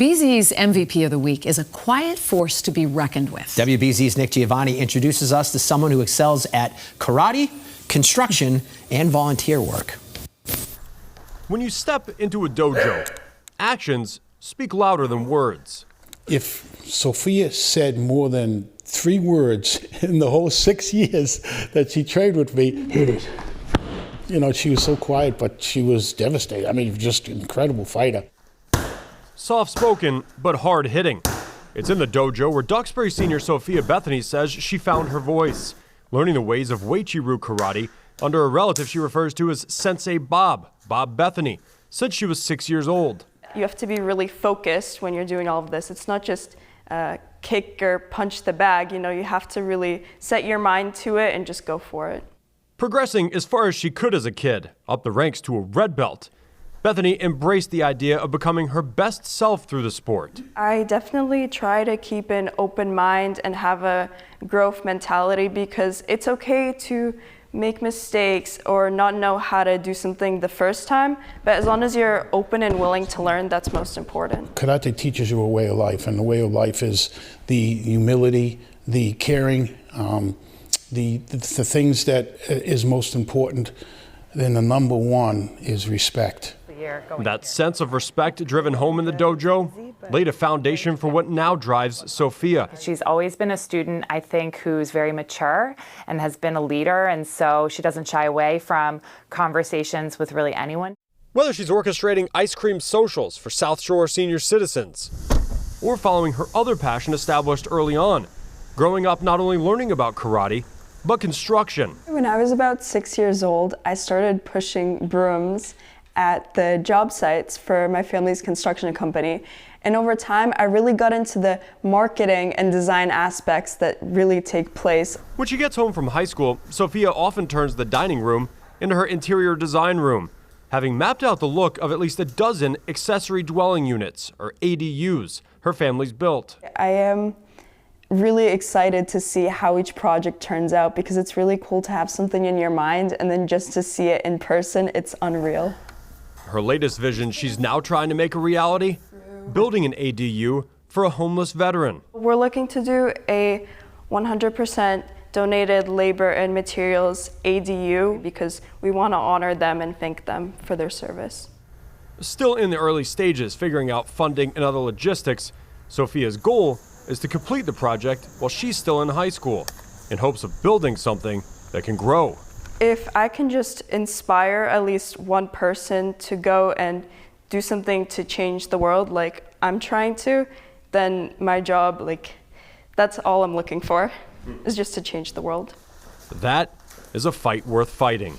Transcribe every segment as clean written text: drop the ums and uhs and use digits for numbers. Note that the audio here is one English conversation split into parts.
BZ's MVP of the week is a quiet force to be reckoned with. WBZ's Giovanni introduces us to someone who excels at karate, construction, and volunteer work. When you step into a dojo, actions speak louder than words. If Sophia said more than 3 words in the whole 6 years that she trained with me, hit it. You know, she was so quiet, but she was devastated. I mean, just an incredible fighter. Soft-spoken, but hard-hitting. It's in the dojo where Duxbury senior Sophia Bethoney says she found her voice, learning the ways of Weichi-Ryu karate under a relative she refers to as Sensei Bob Bethoney, since she was 6 years old. You have to be really focused when you're doing all of this. It's not just kick or punch the bag, you know, you have to really set your mind to it and just go for it. Progressing as far as she could as a kid, up the ranks to a red belt, Bethoney embraced the idea of becoming her best self through the sport. I definitely try to keep an open mind and have a growth mentality, because it's okay to make mistakes or not know how to do something the first time, but as long as you're open and willing to learn, that's most important. Karate teaches you a way of life, and the way of life is the humility, the caring, the things that is most important. Then the number one is respect. That sense of respect driven home in the dojo laid a foundation for what now drives Sophia. She's always been a student, I think, who's very mature and has been a leader, and so she doesn't shy away from conversations with really anyone. Whether she's orchestrating ice cream socials for South Shore senior citizens or following her other passion established early on, growing up not only learning about karate, but construction. When I was about 6 years old, I started pushing brooms at the job sites for my family's construction company. And over time, I really got into the marketing and design aspects that really take place. When she gets home from high school, Sophia often turns the dining room into her interior design room, having mapped out the look of at least a dozen accessory dwelling units, or ADUs, her family's built. I am really excited to see how each project turns out, because it's really cool to have something in your mind and then just to see it in person, it's unreal. Her latest vision she's now trying to make a reality, building an ADU for a homeless veteran. We're looking to do a 100% donated labor and materials ADU because we want to honor them and thank them for their service. Still in the early stages, figuring out funding and other logistics, Sophia's goal is to complete the project while she's still in high school, in hopes of building something that can grow. If I can just inspire at least one person to go and do something to change the world like I'm trying to, then my job, that's all I'm looking for, is just to change the world. That is a fight worth fighting.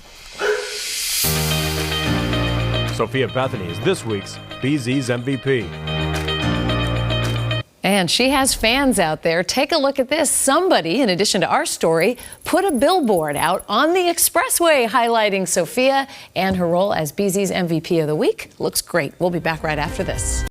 Sophia Bethoney is this week's BZ's MVP. And she has fans out there. Take a look at this. Somebody, in addition to our story, put a billboard out on the expressway highlighting Sophia and her role as BZ's MVP of the week. Looks great. We'll be back right after this.